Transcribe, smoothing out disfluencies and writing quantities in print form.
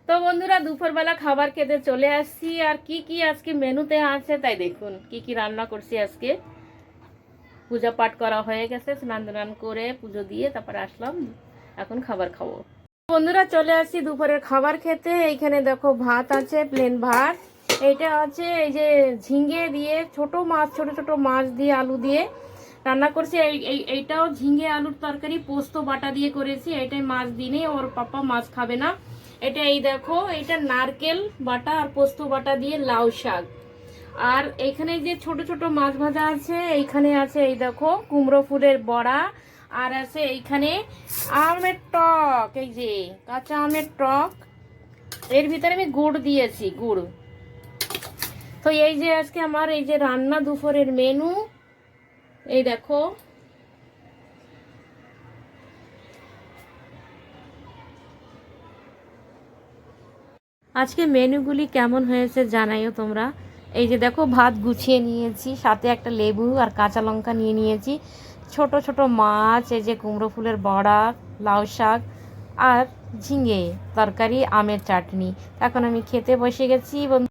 তো বন্ধুরা দুপুরবেলা খাবার খেতে চলে আসছি। আর কি কি আজকে মেনুতে আছে তাই দেখুন, কি কি রান্না করছি আজকে। পূজা পাঠ করা হয়ে গেছে, স্নান টান করে পুজো দিয়ে তারপর আসলাম, এখন খাবার খাবো। বন্ধুরা চলে আসছি দুপুরের খাবার খেতে। এইখানে দেখো ভাত আছে, প্লেন ভাত। এইটা আছে এই যে ঝিঙে দিয়ে ছোট মাছ, ছোট ছোট মাছ দিয়ে আলু দিয়ে রান্না করছি। এইটাও ঝিঙে আলুর তরকারি পোস্ত বাটা দিয়ে করেছি। এটাই মাছ দিনে ওর পাপা মাছ খাবে না। এটা এই দেখো, এটা নারকেল বাটা আর পোস্ত বাটা দিয়ে লাউ শাক। আর এখানে যে ছোট ছোট মাছ ভাজা আছে, এইখানে আছে এই দেখো কুমড়ো ফুলের বড়া। আর আছে এইখানে আমের টক, এই যে কাঁচা আমের টক। এর ভিতরে আমি গুড় দিয়েছি, গুড়। তো এই যে আজকে আমার এই যে রান্না দুপুরের মেনু, এই দেখো। আজকে মেনুগুলি কেমন হয়েছে জানাইও তোমরা। এই যে দেখো ভাত গুছিয়ে নিয়েছি, সাথে একটা লেবু আর কাঁচা লঙ্কা নিয়ে নিয়েছি, ছোট ছোট মাছ, এই যে কুমড়ো ফুলের বড়া, লাউ শাক আর ঝিঙে তরকারি, আমের চাটনি। এখন আমি খেতে বসে গেছি বন্ধু।